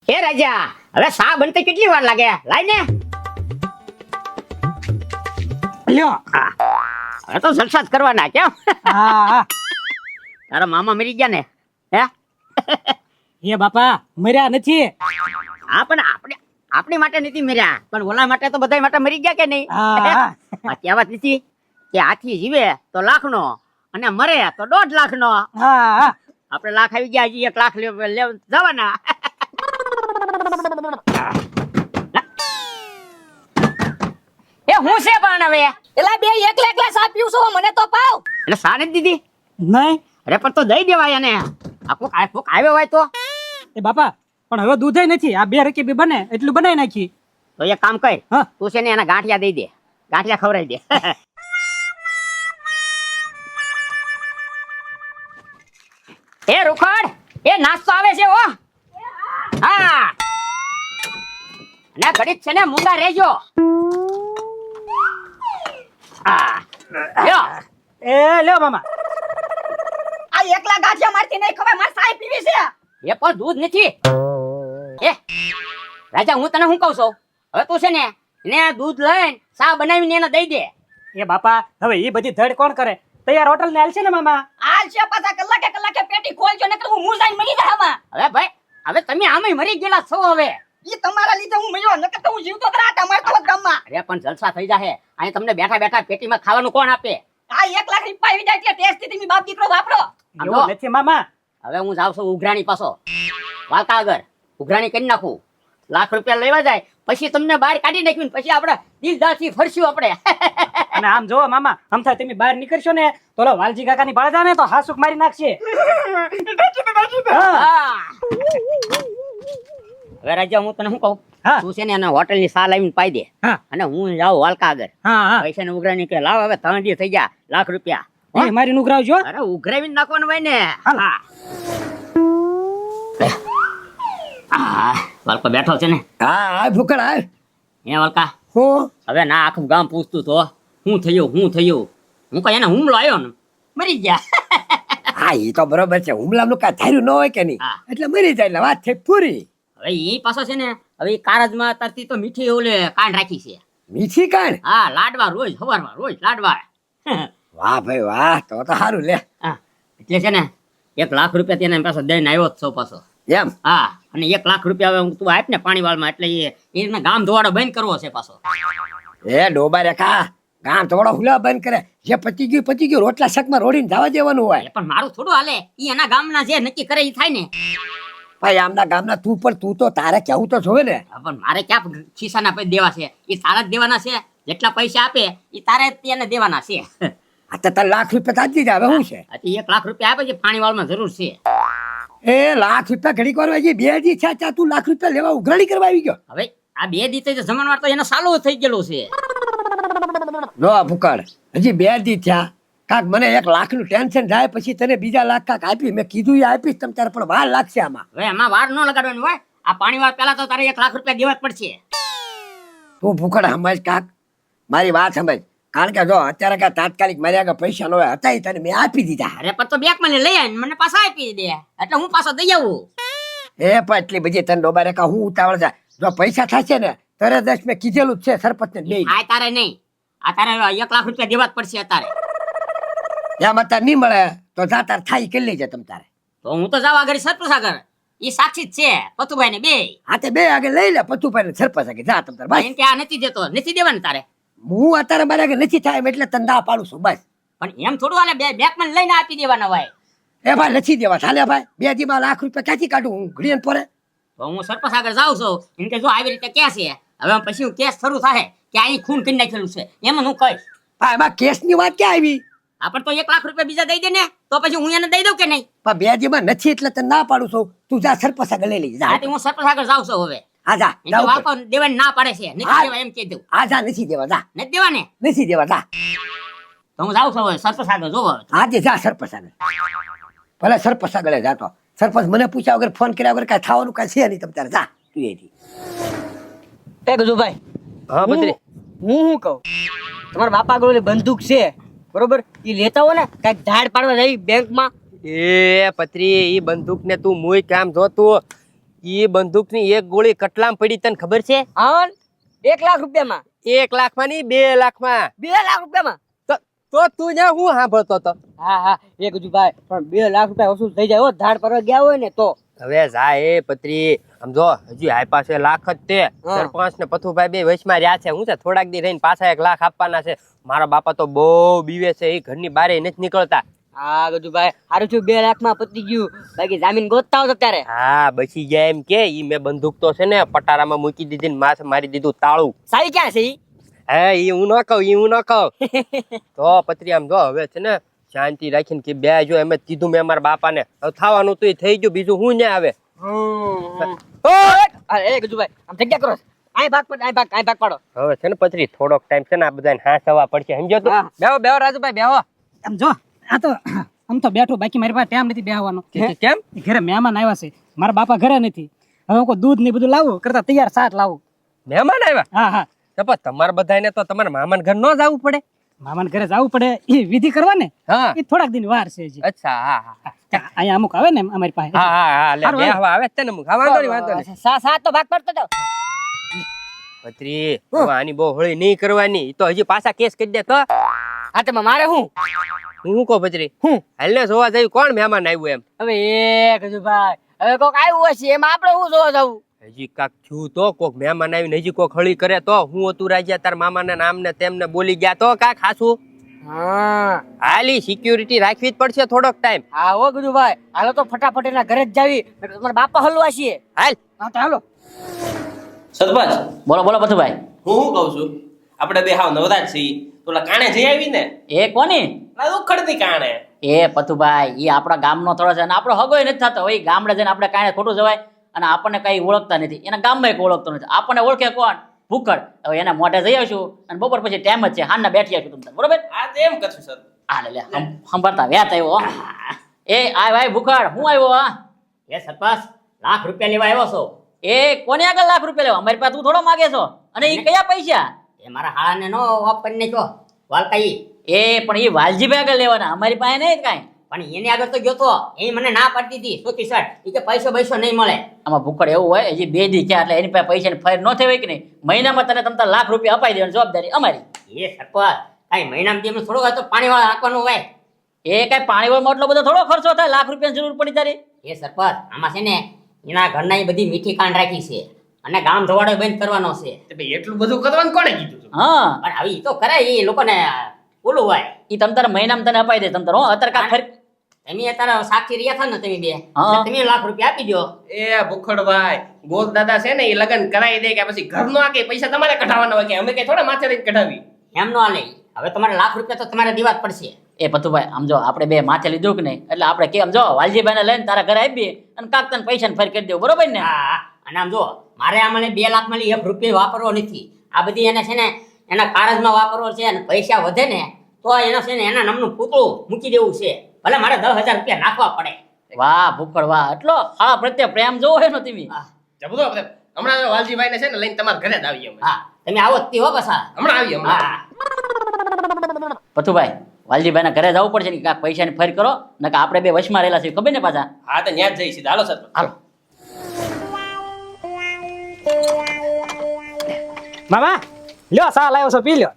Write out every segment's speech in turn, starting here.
એ રાજા, હવે સા બનતે કેટલી વાર લાગે? લાઈ ને. લ્યો. હવે તો જલસા જ કરવાના કેમ? હા. તારા મામા મરી ગયા ને? હે? એ બાપા મર્યા નથી. હા, પણ આપણી માટે નથી મર્યા, પણ ઓલા માટે તો બધા માટે મરી ગયા કે નહીં? હા. આ કહેવત નથી કે હાથી જીવે તો 1 લાખનો અને મરે તો 1.5 લાખનો. હા. આપણે લાખ આવી ગયા, હજી 1 લાખ જવાના. એ હું છે પણ હવે એલા બે એકલા એકલા સા પીવું છો મને તો પાવ. એટલે સાને દીધી નહીં. અરે પણ તો દઈ દેવાય એને. કોક આવ્યો હોય તો એ બાપા પણ હવે દૂધે નથી. આ 2 રકીબી બને એટલું બનાવી નાખી. તો એક કામ કર, હા. તું છે ને એના ગાંઠિયા દઈ દે, ગાંઠિયા ખવડાવી દે. એ રૂખડ, એ નાસ્તો આવે છે હો. હા, ને ઘડીક છે ને મૂંગા રહેજો. હા, લ્યો. એ લ્યો મામા. આ એકલા ગાંઠિયા મારતી નહીં ખવાય, માર સાઈ પીવી છે. એ પણ દૂધ નથી. એ રાજા, હું તને શું કહું છું, હવે તું છે ને એને દૂધ લઈને ચા બનાવીને એને દઈ દે. એ બાપા હવે એ બધી ધડ કોણ કરે? તૈયાર હોટલ ને હાલશે ને મામા? હાલ છે પાછા કલાકે કલાકે પેટી ખોલજો નકર હું મૂંઝાઈને મરી જાય આમાં. હવે ભાઈ, હવે તમે આમે મરી ગયેલા છો. હવે ઈ તમારા લીધે હું મર્યો નકર તો હું જીવતો જ રાત અમાર તો ગામમાં. અરે પણ જલસા થઈ જાહે. અહીં તમને બેઠા બેઠા પેટીમાં ખાવાનું કોણ આપે? આ 1 લાખ રૂપિયા આવી જાય એટલે ટેસ્ટ થી તમે બાપ દીકરો વાપરો. એવું નથી મામા. હવે હું જાઉં છું ઉઘરાણી પાછો, વાલકા આગળ ઉઘરાણી કરી નાખું. 1 લાખ રૂપિયા લેવા જાય પછી તમને બહાર કાઢી નાખ્યું, પછી આપણે દિલદારથી ફરશું આપણે. અને આમ જોવો મામા, આમ થાય તમે બહાર નીકળશો ને તો ઓલા વાલજી કાકાની બાળજા ને તો હાસુક મારી નાખશે. હા. હવે રાજા, હું તને શું કહું, હા. તું છે ને એને હોટલની સા લાવીને પાઈ દે, હા. અને હું જાઉં વાલકા આગળ. હા. પૈસા ને ઉઘરાણી કે લાવ, હવે 3 દી થઈ ગયા, 1 લાખ રૂપિયા. એ મારી નુગરાવજો. અરે ઉઘરાવીને નાખવાનું હોય ને. હાલ. હા, વાલકા બેઠો છે ને? હા ભૂકડ આવ. હે વાલકા, હું હવે ના આખું ગામ પૂછતું તો શું થયું. હું કઈ એને હુમલો આવ્યો ને મરી ગયા. હા એ તો બરોબર છે, હુમલાનું કાંઈ ધાર્યું ન હોય કે નહીં, હા. એટલે મરી જાય એટલે વાત થઈ પૂરી. હવે એ પાછો છે ને, હવે ઈ કારજમાં તરતી તો મીઠી ઓલે કાંડ રાખી છે. મીઠી કાણ. હા, લાડવા રોજ સવારમાં રોજ લાડવા. વાહ ભાઈ વાહ, તો સારું લે. હા, એટલે છે ને 1 લાખ રૂપિયા તેને પાછો દઈને આવ્યો જ છો પાછો. એમ હા, અને 1 લાખ રૂપિયા હવે તું આપ ને પાણીવાળમાં, એટલે એને ગામ ધોવાડો બંધ કરવો છે પાછો. એ ડોબા રેખા, ગામ થોડો હુલા બંધ કરે. જે પતી ગયું રોટલા શકમાં રોડીને જવા દેવાનું હોય. એ પણ મારું થોડું હાલે, ઈ એના ગામના જે નક્કી કરે ઈ થાય ને. ભાઈ આમના ગામના તું તો તારે કેવું તો જોવે ને. હા, પણ મારે ક્યાં ખિસ્સાના પૈસા દેવા છે? ઈ તારા જ દેવાના છે. જેટલા પૈસા આપે ઈ તારે જ એને દેવાના છે. આ તો તાર 1 લાખ રૂપિયા તાજી જાય, હવે શું છે? હજી 1 લાખ રૂપિયા આપે છે, પાણીવાળમાં જરૂર છે. એ 1 લાખ રૂપિયા ઘડીક વાર હજી 2 દી છે, ચા તું 1 લાખ રૂપિયા લેવા ઉઘરાણી કરવા આવી ગયો? હવે આ 2 દિવસે જમણવાર તો એનો સાલો થઈ ગયેલો છે. જો ભૂકડ, હજી 2 દી થયા, કાક મને 1 લાખનું ટેન્શન જાય પછી તને બીજા 1 લાખ કાક આપી. મેં કીધું એ આપીશ તમ તારે, પણ વાર લાગશે આમાં. હવે એમાં વાર ન લગાડવાનું હોય. આ પાણીવાળ પહેલા તો તારે 1 લાખ રૂપિયા દેવા જ પડશે. તું ભૂકડ સમજ કાક, મારી વાત સમજ. કારણ કે જો અત્યારે કાંઈ તાત્કાલિક મારી આગળ પૈસા ન હોય, હતા ઈ તને મેં આપી દીધા. અરે પણ તો બેંકમાં લઈ આવીને મને પાછા આપી દે, એટલે હું પાછો દઈ આવું. એ પણ એટલી બધી તને ડોબા રેખા હું ઉતાવળ જાય. જો પૈસા થશે ને તરત મેં કીધેલું જ છે સરપંચને બે. આ તારે નહીં, આ તારે 1 લાખ રૂપિયા દેવા જ પડશે અત્યારે. એમ અત્યારે નહીં મળે તો જા તાર થાય કરી લેજે તમ તારે. તો હું તો જાવ આગળ સરપંચ આગળ, ઈ સાક્ષી જ છે, પતુભાઈ ને બે. હા તે બે આગળ લઈ લે, પતુભાઈ ને સરપંચ આગળ જા તમ તારે. બસ એમ કે આ નથી દેતો, નથી દેવાનું તારે. હું અત્યારે મારે આગળ નથી થાય એમ એટલે તને ના પાડું છું બસ. પણ એમ થોડું હાલે, બેંકમાં લઈને આપી દેવાના હોય. એ ભાઈ નથી દેવા, ચાલે ભાઈ. 2 દીમાં 1 લાખ રૂપિયા ક્યાંથી કાઢું હું ઘડીએ પોરે? તો હું સરપંચ આગળ જાઉં છું, એમ કે જો આવી રીતે કેસ છે, હવે પછી હું કેસ શરૂ થાય કે અહીં ખૂન કરી નાખેલું છે, એમાં હું કહીશ. ભાઈ એમાં કેસની વાત ક્યાં આવી? આપણે તો 1 લાખ રૂપિયા બીજા દઈ દે ને, તો પછી હું એને દઈ દઉં કે નહીં? પણ 2 દીમાં નથી એટલે તને ના પાડું છું. તું જા સરપંચ આગળ લઈ લેજે. જા આથી હું સરપંચ આગળ જાઉં છું હવે. હા જા એમ જા કે ઉપર. વાળકો દેવાની ના પાડે છે, નથી દેવા એમ કીધું. હા જા નથી દેવા, જા નથી દેવા ને, નથી દેવા, જા. તો હું જાઉં છું હવે સરપંચ આગળ જોવો. આજે જા સરપંચ આગળ. ભલે સરપંચ આગળ જાતો. સરપંચ મને પૂછ્યા વગર ફોન કર્યા વગર કાંઈ થવાનું કાંઈ છે નહીં. તમ તારે જા તું એથી. એ ગજુભાઈ, હા બત્રી. હું શું કહું, તમારા બાપા આગળ ઓલી બંદૂક છે બરોબર, એ લેતા હોય ને કઈક ધાડ પાડવા જાય બેંકમાં. એ પત્રી ઈ બંદૂક ને તું મુય કામ જોતું ઈ બંદૂકની એક ગોળી કટલામ પડી તને ખબર છે? હા 1 લાખ રૂપિયામાં 1 લાખમાં નહીં 2 લાખમાં. 2 લાખ રૂપિયામાં. તો તું જ્યાં હું સાંભળતો હતો. હા એ ગજુભાઈ પણ 2 લાખ રૂપિયા વસૂલ થઈ જાય હો ધાડ પર ગયા હોય ને તો. હવે જા એ પત્રી સમજો હજી આ પાસે લાખ જ તે સરપંચ ને પથુભાઈ બે વચમાં રહ્યા છે. હું છે થોડાક દી રહીને પાછા 1 લાખ આપવાના છે. મારા બાપા તો બહુ બીવે છે, એ ઘરની બારે નથી નીકળતા. હા ગજુભાઈ સારું થયું 2 લાખમાં પતી ગયું, બાકી જામીન ગોતતા હોત અત્યારે. હા બચી જાય એમ કે ઈ મેં બંદૂક તો છે ને પટારામાં મૂકી દીધી ને માથે મારી દીધું તાળું. સાવી ક્યાં છે ઈ? હે ઈ હું ન કહું તો પત્રી આમ જો હવે છે ને શાંતિ રાખીને કે બે જો એમ જ કીધું મેં મારા બાપાને. હવે થવાનું તો થઈ ગયું, બીજું હું ને આવે. એ ગજુભાઈ આમ જગ્યા કરો, આય ભાગ પાડો. હવે છે ને પત્રી થોડોક ટાઈમ છે ને આ બધાને હાંસવા પડશે, સમજો તું? બેહો રાજુભાઈ બેહો. આમ જો આ તો આમ તો બેઠું, બાકી મારી પાસે ટાઈમ નથી બેહવાનો. કેમ? ઘરે મહેમાન આવ્યા છે, મારા બાપા ઘરે નથી. હવે હું કોઈ દૂધ ને બધું લાવું કરતા તૈયાર શાક લાવું. મહેમાન આવ્યા? હા હા. તો પણ તમારા બધાને તો તમારા મામાના ઘર ન જવું પડે? મામાને ઘરે જવું પડે, એ વિધિ કરવા ને હા એ થોડાક દિન વાર છે હજી. અચ્છા હા હા અહીંયા અમુક આવે ને અમારી પાસે. હા હા હા લે હારું, બે હવા આવે છે ને મુખ. હા વાંધો નહીં. સા તો ભાગ પડતો જાવ. પત્રી હવે આની બહુ હોળી નહીં કરવાની, ઈ તો હજી પાછા કેસ કરી દે તો. હા તો મારે હું હું કહું પત્રી હાલ ને જોવા જઈ કોણ મહેમાન આવ્યું એમ. હવે એ ગજુભાઈ હવે કોક આવ્યું હશે એમાં આપણે હું જોવા જવું? હજી કાક થયું તો કોક મહેમાન આવીને હજી કોક હળી કરે તો હું હતું રાજા તાર મામાના નામને તેમને બોલી ગયા તો કાક હાસું. હા હાલી સિક્યુરિટી રાખવી જ પડશે થોડોક ટાઈમ. હા હો ગજુભાઈ હાલો તો ફટાફટ એના ઘરે જ જાવી, તમારા બાપા હલવા છીએ. હાલ હા તો હાલો. સરપંચ બોલો બોલો પથુભાઈ. હું શું કહું છું, આપણે બે હાવ નવરાજ છીએ. પેલા કાણે જઈ આવી ને એ કોની? ઉખડતી કાણે. એ પથુભાઈ, એ આપણા ગામનો થોડો છે ને આપણો હગોય નથી થતો. એ ગામડે જઈને આપણે કાંઈ ખોટું જવાય અને આપણને કઈ ઓળખતા નથી, એના ગામમાં કોઈ ઓળખતો નથી. આપણને ઓળખે કોણ? ભૂખડ. હવે એના મોઢે જઈ આવશું અને બપોર પછી ટાઈમ જ છે, હાલના બેઠી આવશું તમને, બરોબર? આ તો એમ કરશું સર. હા લે સંભાળતા વ્યાત આવ્યો. એ આ ભાઈ ભૂખડ, હું આવ્યો? હા એ સરપંચ લાખ રૂપિયા લેવા આવ્યો છો. એ કોને આગળ લાખ રૂપિયા લેવા? અમારી પાસે તું થોડો માગે છો? અને એ કયા પૈસા? એ મારા હાળાને નો વાપરી નાખ્યો વાલકાઈ. એ પણ એ વાલજીભાઈ આગળ લેવાના, અમારી પાસે નહીં કાંઈ. પણ એની આગળ તો ગયો તો, એ મને ના પાડતી હતી સોકી શર્ટ, એ કે પૈસો નહીં મળે. આમાં ભૂખડ એવું હોય, હજી 2 દી થયા એટલે એની પાસે પૈસાની ફેર ન થઈ હોય કે નહીં. મહિનામાં તને તમતા લાખ રૂપિયા અપાઈ દેવાની જવાબદારી અમારી. એ સરપંચ કાંઈ મહિનામાં એમને થોડો હોય તો પાણીવાળા રાખવાનું હોય. એ કાંઈ પાણીવાળામાં એટલો બધો થોડો ખર્ચો થાય, લાખ રૂપિયાની જરૂર પડી તારી. એ સરપંચ આમાં છે ને એના ઘરના એ બધી મીઠી કાંડ રાખી છે અને ગામ ધોવાડો બંધ કરવાનો છે. એટલું બધું કરવાનું કોણે કીધું? હા પણ હવે તો કરે એ લોકોને ઓલું હોય, એ તમ તારે મહિનામાં તને અપાઈ દે. તમ તારે અત્યારે કાંઈ ખરી તમે અત્યારે સાક્ષી રહ્યા છો ને તમે બે, તમે લાખ રૂપિયા આપી દો. એ ભૂખડભાઈ ગોલ દાદા છે ને એ લગન કરાવી દે કે પછી ઘરનો આ કે પૈસા તમારે કઢાવવાના હોય કે અમે કઈ થોડા માથે લઈને કઢાવી? એમ નો હાલે. હવે તમારે લાખ રૂપિયા તો તમારે દેવા જ પડશે. એ પતુભાઈ આમ જો આપણે બે માથે લીધું કે નહીં એટલે આપણે કેમ જો વાલજીભાઈ ને લઈને તારા ઘરે આપીએ અને કાક તને પૈસા ને ફેર કરી દેવું, બરોબર ને? હા અને આમ જો મારે આમાં 2 લાખ માં 1 રૂપિયા વાપરવો નથી. આ બધી એને છે ને એના કારજમાં વાપરવો છે અને પૈસા વધે ને તો એનો છે ને એના નામનું પૂતળું મૂકી દેવું છે, ભલે મારે 10,000 રૂપિયા નાખવા પડે. વાહ ભૂખડ વાહ, એટલો હા પ્રત્યે પ્રેમ જોવો એનો તમે. જબરો આપણે હમણાં વાલજીભાઈ ને છે ને લઈને તમારા ઘરે જ આવીએ અમે. હા તમે આવો જ હો પાછા. હમણાં આવીએ હમણાં. પથુભાઈ વાલજીભાઈ ના ઘરે જવું પડશે ને કાંઈક પૈસાની ફેર કરો, નકર આપણે બે વશમાં રહેલા છે ખબર ને પાછા. હા તો ન્યા જ જઈ સીધા. Hello sir hello. મામા લ્યો સા લાવ્યો છો, પી લ્યો.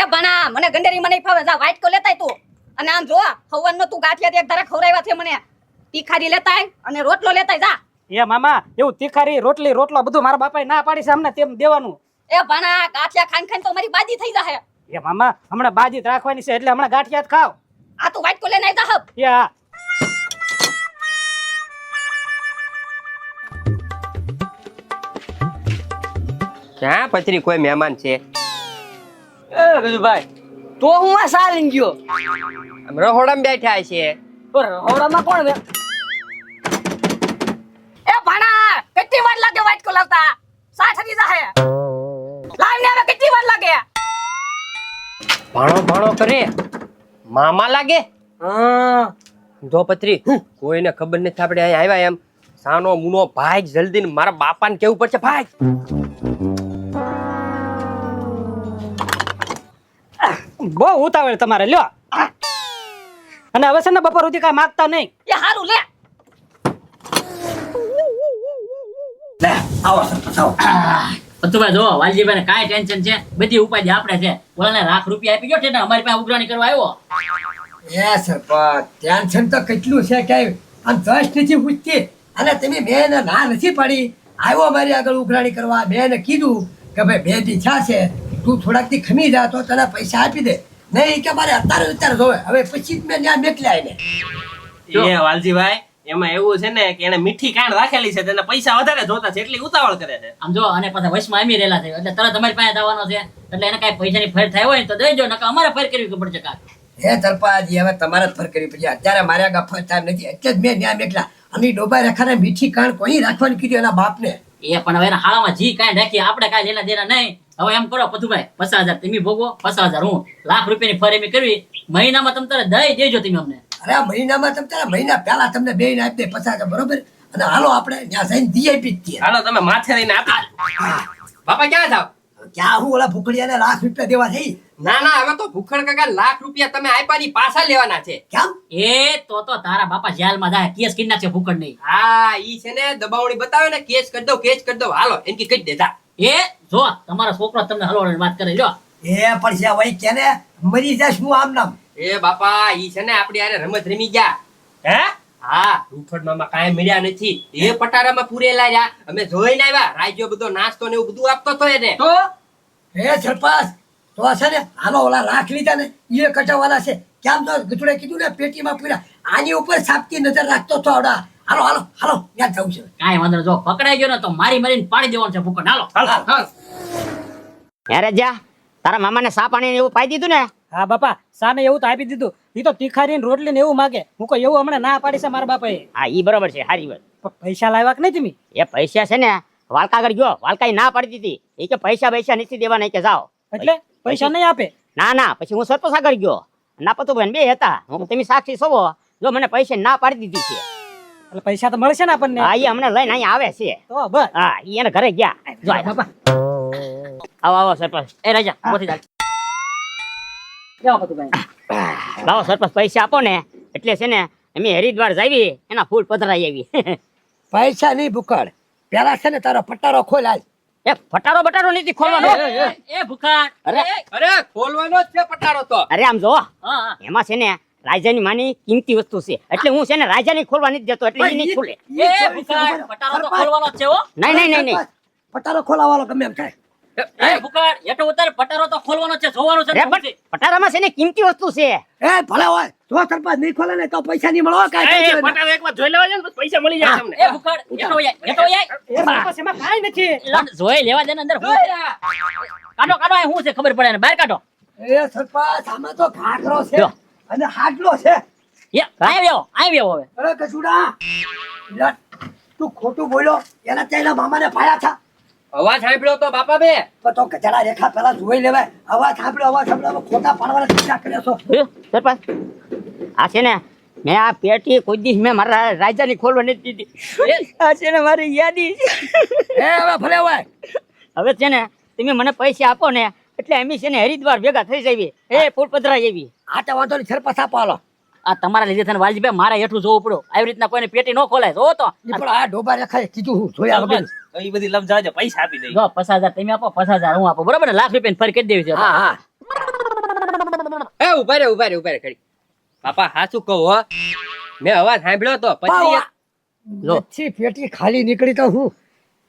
એ ભણા મને ગંડેરી મને ફાવે, જા વાઈટ કો લેતાય તું. અને આમ જો હવન નો તું ગાંઠિયા એક ધારા ખવરાવ્યા છે મને, તીખારી લેતાય અને રોટલો લેતાય જા. એ મામા એવું તીખારી રોટલી રોટલો બધું મારા બાપાએ ના પાડી છે અમને તેમ દેવાનું. એ ભણા ગાંઠિયા ખાઈને ખાઈને તો મારી બાજી થઈ જાહે. એ મામા હમણાં બાજી જ રાખવાની છે એટલે હમણાં ગાંઠિયા જ ખાવ. આ તું વાઈટ કો લઈને આવી જા હબ. એ હા ક્યાં પથરી કોઈ મહેમાન છે? એ ગજુભાઈ તો હું આ સા લઈને ગયો. આમ રહોડામાં બેઠા છે. તો રહોડામાં કોણ બે? એ ભણા કેટલી વાર લાગે વાઈટ કો લાવતા? 60 જાહે. લાવ ને હવે કેટલી વાર લાગે? ભાણો ભાણો કરે મામા લાગે. હા જો પત્રી કોઈને ખબર નથી આપણે અહીંયા આવ્યા એમ. સાનો મુનો ભાઈ જલ્દી ને મારા બાપાને કેવું પડશે ભાઈ. બહુ ઉતાવળ તમારે, લ્યો. અને હવે છે ને બપોર સુધી કાંઈ માગતા નહીં. એ હારું લે. લે આવો સરપંચ આવો. પતુભાઈ જો વાલજીભાઈ કાંઈ ટેન્શન છે બધી ઉપાધિ આપણે છે ઓલાને લાખ રૂપિયા આપી ગયો છે ને અમારી પાસે ઉઘરાણી કરવા આવ્યો એ સરપંચ ટેન્શન તો કેટલું છે કે આમ જશ નથી પૂછતી અને તમે મેં એને ના નથી પાડી આવ્યો મારી આગળ ઉઘરાણી કરવા મેં એને કીધું કે ભાઈ બે દી થયા છે તું થોડાક દી ખમી જા તો તને પૈસા આપી દે નહીં કે મારે અત્યારે જોવે હવે પછી જ મેં ત્યાં મેકલ્યા એને એ વાલજીભાઈ એમાં એવું છે ને કે એને મીઠી કાંડ રાખેલી છે તેને પૈસા વધારે જોતા છે એટલી ઉતાવળ કરે છે આમ જો અને પાછા વશમાં આમી રહેલા છે એટલે તરત અમારી પાસે આવવાનો છે એટલે એને કાંઈ પૈસાની ફેર થાય હોય ને તો દેજો નકર અમારે ફેર કરવી પડશે કાંઈ હે સરપંચ હવે તમારે જ ફર કરવી પડશે અત્યારે મારે આગળ ફર ટાઈમ નથી એટલે જ મેં ત્યાં મેકલા અને ડોબા રેખાને મીઠી કાણ કોઈ રાખવાની કીધું એના બાપને એ પણ હવે એના હાળામાં જી કાંઈ રાખીએ આપણે કાંઈ લેના દેના નહીં હવે એમ કરો પથુભાઈ 50,000 તમે ભોગવો 50,000 હું લાખ રૂપિયાની ફર એમ કરવી મહિનામાં તમે તારે દઈ દેજો તમે અમને અરે આ મહિનામાં તમે તારા મહિના પહેલા તમને બે ને આપી દે 50,000 બરોબર અને હાલો આપણે ત્યાં જઈને દીઆઈપી જ છીએ હાલો તમે માથે રહીને આપી બાપા ક્યાં જાવ ક્યાં હું ઓલા ભૂખડિયાને લાખ રૂપિયા દેવા જઈ ના ના હવે તો ભૂખડ કાકા લાખ રૂપિયા તમે આપ્યા ની પાછા લેવાના છે કેમ એ તો તારા બાપા જેલમાં જાય કેસ કરી નાખશે ભૂખડ નહીં હા ઈ છે ને દબાવણી બતાવે ને કેસ કરી દો હાલો એમ કે કહી દેતા એ જો તમારો છોકરો તમને હલવાડવાની વાત કરે જો એ પણ છે વઈ કેને મરી જશ હું આમ નામ એ બાપા ઈ છે ને આપડી આરે રમત રમી ગયા હે હા ભૂખડ મામા કાંઈ મળ્યા નથી એ પટારામાં પૂરેલા રહ્યા અમે જોઈને આવ્યા રાજ્યો બધો નાસ્તો ને એવું બધું આપતો તો એને તો હે સરપંચ તો છે ને હાલો ઓલા લાખ લીધા ને એ કટાવાના છે કેમ તો ગટુડે કીધું ને પેટીમાં પૂરા આની ઉપર સાપતી નજર રાખતો તો આવડા હાલો હાલો હાલો ત્યાં જવું છે કાંઈ વાંધો નહીં. જો પકડાઈ ગયો ને તો મારીને પાડી દેવાનું છે ભૂખડ હાલો હાલ યારે જા તારા મામાને સા પાણી એવું પાઈ દીધું ને હા બાપા સાને એવું તો આપી દીધું ઈ તો તીખારી ને રોટલી ને એવું માગે હું કોઈ એવું હમણાં ના પાડી છે મારા બાપાએ હા ઈ બરોબર છે હારી વાત પણ પૈસા લાવ્યા કે નહીં તમે એ પૈસા છે ને વાલકા આગળ ગયો વાલકાઈ ના પાડી દીધી એ કે પૈસા નથી દેવાના એ કે જાઓ એટલે પૈસા નહીં આપે ના ના પછી હું સરપંચ આગળ ગયો ના પતુભાઈ બે હતા હું કહું, તમે સાક્ષી છો જો મને પૈસા ના પાડી દીધી છે એટલે પૈસા તો મળશે ને આપણને હા એ અમને લઈને અહીંયા આવે છે તો બસ હા ઈ એને ઘરે ગયા જો આ બાપા આવો આવો સરપંચ એ રાજા ઉભો થઈ જા જાઓ પતુભાઈ લાવો સરપંચ પૈસા આપો ને એટલે છે ને અમે હરિદ્વાર જાવી એના ફૂલ પધરાઈ આવી પૈસા નહીં ભૂખડ પેલા છે ને તારો પટારો ખોલ આજ એ ફટારો બટારો નથી ખોલવાનો એ ભૂખડ અરે અરે ખોલવાનો જ છે પટારો તો અરે આમ જો હા એમાં છે ને રાજાની માની કિંમતી વસ્તુ છે એટલે હું છે ને રાજાની ખોલવા નથી દેતો એટલે ઈ નહીં ખુલે એ ભૂખડ પટારો તો ખોલવાનો જ છે હો નહીં પટારો ખોલાવાલો ગમે એમ થાય એ ભૂખડ હેઠો ઉતાર પટારો તો ખોલવાનો છે જોવાનો છે અરે પણ પટારામાં છે ને કિંમતી વસ્તુ છે એ ભલે હોય જો સરપંચ નહીં ખોલે ને તો પૈસા નહીં મળો એ કાંઈ પટારો એકવાર જોઈ લેવા જાય ને પછી પૈસા મળી જાય તમને એ ભૂખડ હેઠો આય એ બાપા એમાં કાંઈ નથી જોઈ લેવા દે ને અંદર હું કાઢો કાઢો આ શું છે ખબર પડે ને બહાર કાઢો એ સરપંચ આમાં તો ઘાઘરો છે જો. અને હાડલો છે એ આવ્યો હવે અરે કસુડા યાર, તું ખોટું બોલ્યો એના તેના મામાને પાયા હતા અવાજ સાંભળ્યો તો બાપા બે પણ તો ગધેડા રેખા પેલા જોઈ લેવાય અવાજ સાંભળ્યો ખોટા પાડવાના ચિંતા કરે છો જોયું, સરપંચ આ છે ને મેં આ પેટી કોઈ દિવસ મેં મારા રાજાની ખોલવા નથી દીધી આ છે ને મારી યાદી છે એ હવે ભલે હોય હવે છે ને તમે મને પૈસા આપો ને એટલે અમે છે ને હરિદ્વાર ભેગા થઈ જઈએ એ ફૂલ પધરાઈ એવી આ તો વાંધો નહીં સરપંચ આપો હાલો આ તમારા લીધે થઈને વાલજીભાઈ મારા હેઠું જોવું પડ્યું આવી રીતના કોઈને પેટી ન ખોલાય જો તો ઈ પણ આ ડોબા રેખાએ કીધું હું જોયા વગર એ બધી લમ જાજો પૈસા આપી દઈ જો 50,000 તમે આપો 50,000 હું આપો બરોબર ને લાખ રૂપિયા ફરી કરી દેવી છે હા હા એ ઉભા રે ખડી બાપા હાચું કહું હો મેં અવાજ સાંભળ્યો તો પછી પછી પેટી ખાલી નીકળી તો હું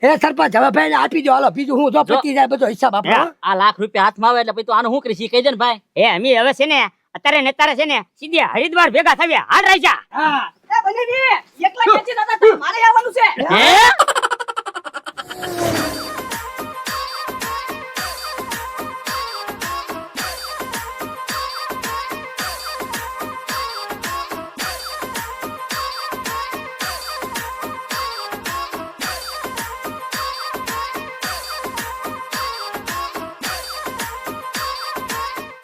એ સરપંચ હવે ભાઈ આપી દો હાલો બીજું હું જો પતી જાય બધો હિસાબ આપો હો. આ લાખ રૂપિયા હાથમાં આવે એટલે પછી તો આનું શું કરીશ ઈ કહી દે ને ભાઈ એ અમે હવે છે ને અત્યારે છે ને સીધે હરિદ્વાર ભેગા થયા હાલ રાજા હા એ ભલે ને એકલા ખેંચી નતા મારે આવવાનું છે હે